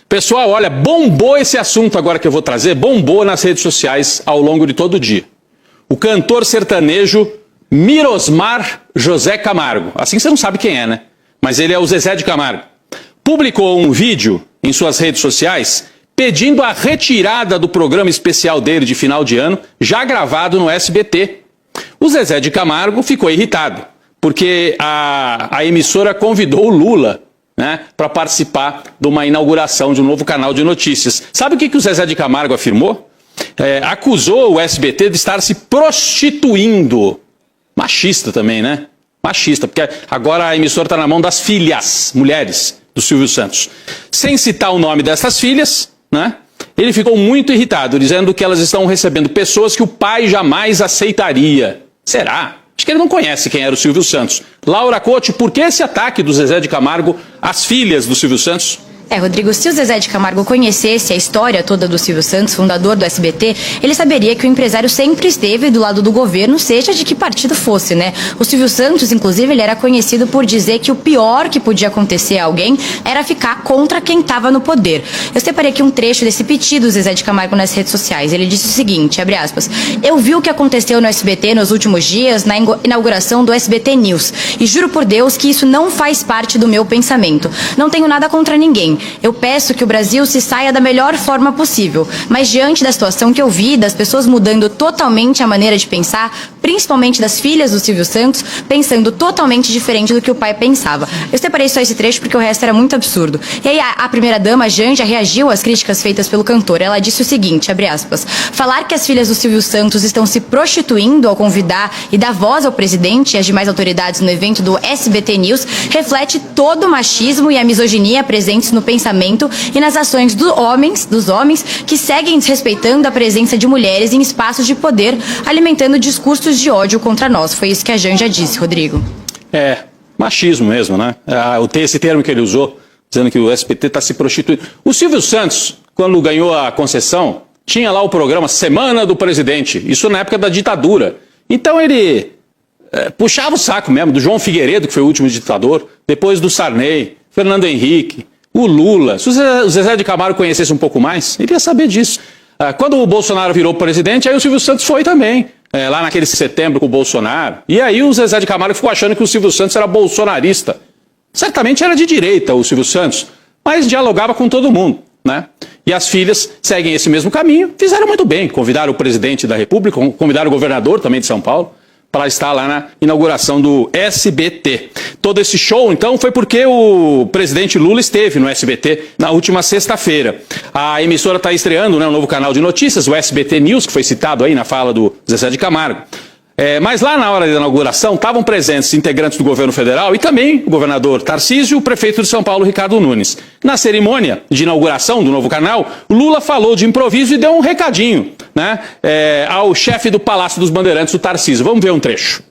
Pessoal, olha, bombou esse assunto agora que eu vou trazer, bombou nas redes sociais ao longo de todo o dia. O cantor sertanejo Mirosmar José Camargo, assim você não sabe quem é, né? Mas ele é o Zezé de Camargo. Publicou um vídeo em suas redes sociais pedindo a retirada do programa especial dele de final de ano, já gravado no SBT. O Zezé de Camargo ficou irritado, porque a emissora convidou o Lula, né, para participar de uma inauguração de um novo canal de notícias. Sabe o que o Zezé de Camargo afirmou? Acusou o SBT de estar se prostituindo. Machista também, né? Machista, porque agora a emissora está na mão das filhas, mulheres do Silvio Santos. Sem citar o nome dessas filhas, né, ele ficou muito irritado, dizendo que elas estão recebendo pessoas que o pai jamais aceitaria. Será? Acho que ele não conhece quem era o Silvio Santos. Laura Cote, por que esse ataque do Zezé de Camargo às filhas do Silvio Santos? Rodrigo, se o Zezé de Camargo conhecesse a história toda do Silvio Santos, fundador do SBT, ele saberia que o empresário sempre esteve do lado do governo, seja de que partido fosse, né? O Silvio Santos, inclusive, ele era conhecido por dizer que o pior que podia acontecer a alguém era ficar contra quem estava no poder. Eu separei aqui um trecho desse pedido do Zezé de Camargo nas redes sociais. Ele disse o seguinte, abre aspas, eu vi o que aconteceu no SBT nos últimos dias, na inauguração do SBT News, e juro por Deus que isso não faz parte do meu pensamento. Não tenho nada contra ninguém. Eu peço que o Brasil se saia da melhor forma possível, mas diante da situação que eu vi, das pessoas mudando totalmente a maneira de pensar, principalmente das filhas do Silvio Santos, pensando totalmente diferente do que o pai pensava. Eu separei só esse trecho porque o resto era muito absurdo. E aí a primeira-dama, Janja, reagiu às críticas feitas pelo cantor. Ela disse o seguinte, abre aspas, falar que as filhas do Silvio Santos estão se prostituindo ao convidar e dar voz ao presidente e às demais autoridades no evento do SBT News reflete todo o machismo e a misoginia presentes no pensamento e nas ações dos homens que seguem desrespeitando a presença de mulheres em espaços de poder, alimentando discursos de ódio contra nós. Foi isso que a Janja disse, Rodrigo. Machismo mesmo, né? Esse termo que ele usou, dizendo que o SBT está se prostituindo. O Silvio Santos, quando ganhou a concessão, tinha lá o programa Semana do Presidente, isso na época da ditadura. Então ele puxava o saco mesmo do João Figueiredo, que foi o último ditador, depois do Sarney, Fernando Henrique, o Lula. Se o Zezé de Camargo conhecesse um pouco mais, ele ia saber disso. Quando o Bolsonaro virou presidente, aí o Silvio Santos foi também, lá naquele setembro com o Bolsonaro. E aí o Zezé de Camargo ficou achando que o Silvio Santos era bolsonarista. Certamente era de direita o Silvio Santos, mas dialogava com todo mundo, né? E as filhas seguem esse mesmo caminho, fizeram muito bem, convidaram o presidente da República, convidaram o governador também de São Paulo, para estar lá na inauguração do SBT. Todo esse show, então, foi porque o presidente Lula esteve no SBT na última sexta-feira. A emissora está estreando, né, um novo canal de notícias, o SBT News, que foi citado aí na fala do Zezé de Camargo. Mas lá na hora da inauguração estavam presentes integrantes do governo federal e também o governador Tarcísio e o prefeito de São Paulo, Ricardo Nunes. Na cerimônia de inauguração do novo canal, o Lula falou de improviso e deu um recadinho, né, ao chefe do Palácio dos Bandeirantes, o Tarcísio. Vamos ver um trecho.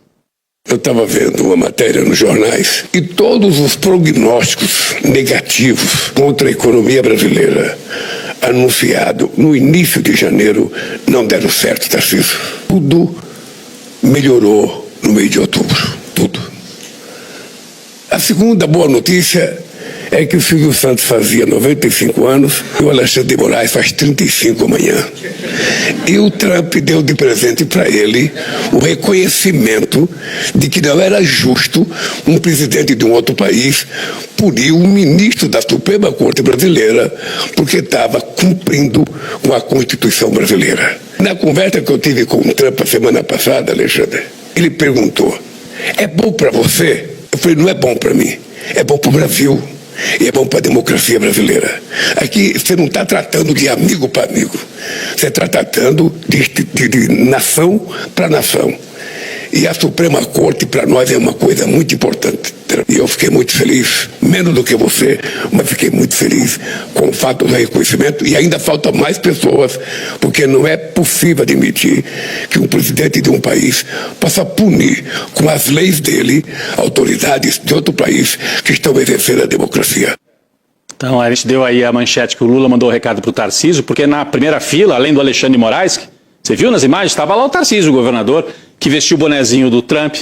Eu estava vendo uma matéria nos jornais e todos os prognósticos negativos contra a economia brasileira anunciado no início de janeiro não deram certo, Tarcísio. Tudo melhorou no mês de outubro, tudo. A segunda boa notícia é que o Silvio Santos fazia 95 anos e o Alexandre de Moraes faz 35 amanhã. E o Trump deu de presente para ele o reconhecimento de que não era justo um presidente de um outro país punir um ministro da Suprema Corte Brasileira porque estava cumprindo com a Constituição brasileira. Na conversa que eu tive com o Trump a semana passada, Alexandre, ele perguntou, é bom para você? Eu falei, não é bom para mim, é bom para o Brasil. E é bom para a democracia brasileira. Aqui você não está tratando de amigo para amigo. Você está tratando de nação para nação. E a Suprema Corte para nós é uma coisa muito importante. E eu fiquei muito feliz, menos do que você, mas fiquei muito feliz com o fato do reconhecimento. E ainda faltam mais pessoas, porque não é possível admitir que um presidente de um país possa punir com as leis dele autoridades de outro país que estão exercendo a democracia. Então a gente deu aí a manchete que o Lula mandou o recado para o Tarcísio, porque na primeira fila, além do Alexandre de Moraes, você viu nas imagens, estava lá o Tarcísio, o governador, que vestiu o bonezinho do Trump,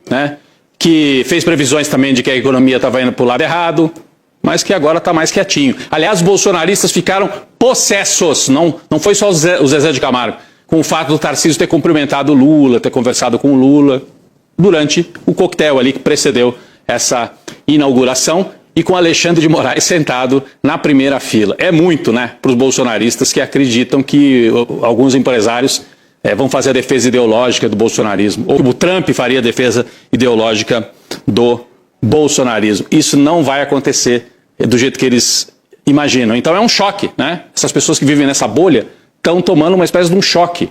né? Que fez previsões também de que a economia estava indo para o lado errado, mas que agora está mais quietinho. Aliás, os bolsonaristas ficaram possessos, não foi só o Zezé de Camargo, com o fato do Tarcísio ter cumprimentado o Lula, ter conversado com o Lula, durante o coquetel ali que precedeu essa inauguração, e com Alexandre de Moraes sentado na primeira fila. É muito, né, para os bolsonaristas que acreditam que alguns empresários vão fazer a defesa ideológica do bolsonarismo, ou o Trump faria a defesa ideológica do bolsonarismo. Isso não vai acontecer do jeito que eles imaginam. Então é um choque, né? Essas pessoas que vivem nessa bolha estão tomando uma espécie de um choque.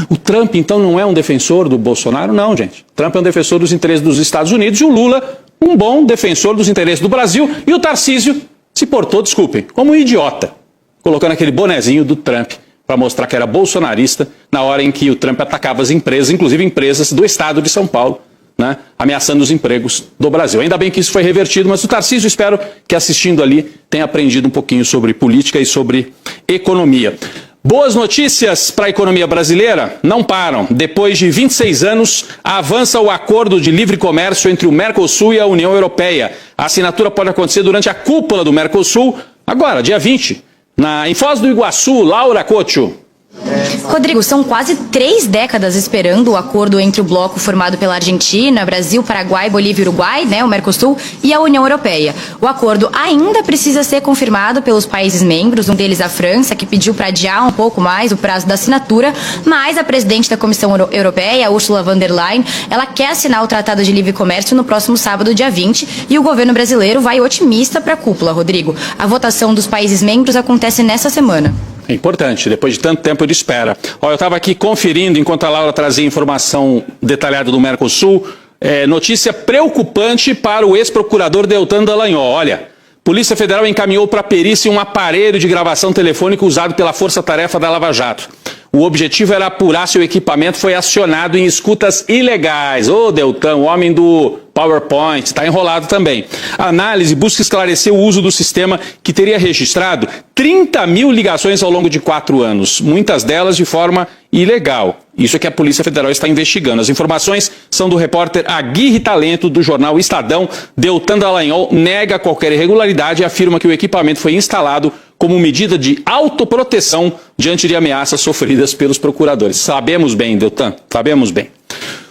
O Trump, então, não é um defensor do Bolsonaro? Não, gente. O Trump é um defensor dos interesses dos Estados Unidos e o Lula, um bom defensor dos interesses do Brasil. E o Tarcísio se portou, desculpem, como um idiota, colocando aquele bonezinho do Trump para mostrar que era bolsonarista na hora em que o Trump atacava as empresas, inclusive empresas do estado de São Paulo, né, ameaçando os empregos do Brasil. Ainda bem que isso foi revertido, mas o Tarcísio, espero que assistindo ali tenha aprendido um pouquinho sobre política e sobre economia. Boas notícias para a economia brasileira? Não param. Depois de 26 anos, avança o acordo de livre comércio entre o Mercosul e a União Europeia. A assinatura pode acontecer durante a cúpula do Mercosul, agora, dia 20, em Foz do Iguaçu. Laura Couto. Rodrigo, são quase 3 décadas esperando o acordo entre o bloco formado pela Argentina, Brasil, Paraguai, Bolívia e Uruguai, né, o Mercosul, e a União Europeia. O acordo ainda precisa ser confirmado pelos países membros, um deles a França, que pediu para adiar um pouco mais o prazo da assinatura, mas a presidente da Comissão Europeia, Ursula von der Leyen, ela quer assinar o Tratado de Livre Comércio no próximo sábado, dia 20, e o governo brasileiro vai otimista para a cúpula, Rodrigo. A votação dos países membros acontece nessa semana. É importante, depois de tanto tempo de espera. Eu estava aqui conferindo, enquanto a Laura trazia informação detalhada do Mercosul, notícia preocupante para o ex-procurador Deltan Dallagnol. Olha, Polícia Federal encaminhou para a perícia um aparelho de gravação telefônica usado pela Força Tarefa da Lava Jato. O objetivo era apurar se o equipamento foi acionado em escutas ilegais. Ô, Deltan, o homem do PowerPoint, está enrolado também. A análise busca esclarecer o uso do sistema que teria registrado 30 mil ligações ao longo de 4 anos, muitas delas de forma ilegal. Isso é que a Polícia Federal está investigando. As informações são do repórter Aguirre Talento, do jornal Estadão. Deltan Dallagnol nega qualquer irregularidade e afirma que o equipamento foi instalado como medida de autoproteção diante de ameaças sofridas pelos procuradores. Sabemos bem, Deltan, sabemos bem.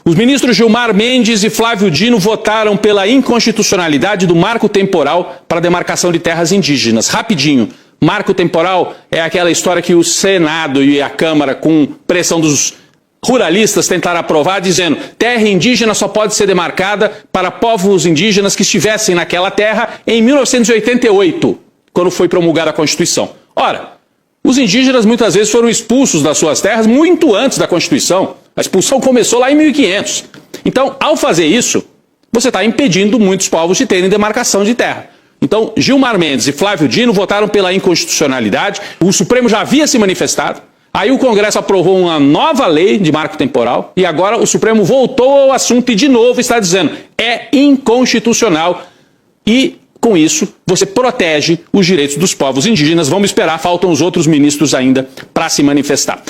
Os ministros Gilmar Mendes e Flávio Dino votaram pela inconstitucionalidade do marco temporal para a demarcação de terras indígenas. Rapidinho, marco temporal é aquela história que o Senado e a Câmara, com pressão dos ruralistas, tentaram aprovar, dizendo terra indígena só pode ser demarcada para povos indígenas que estivessem naquela terra em 1988. Quando foi promulgada a Constituição. Ora, os indígenas muitas vezes foram expulsos das suas terras muito antes da Constituição. A expulsão começou lá em 1500. Então, ao fazer isso, você está impedindo muitos povos de terem demarcação de terra. Então, Gilmar Mendes e Flávio Dino votaram pela inconstitucionalidade. O Supremo já havia se manifestado. Aí o Congresso aprovou uma nova lei de marco temporal. E agora o Supremo voltou ao assunto e de novo está dizendo é inconstitucional. E com isso, você protege os direitos dos povos indígenas. Vamos esperar, faltam os outros ministros ainda para se manifestar.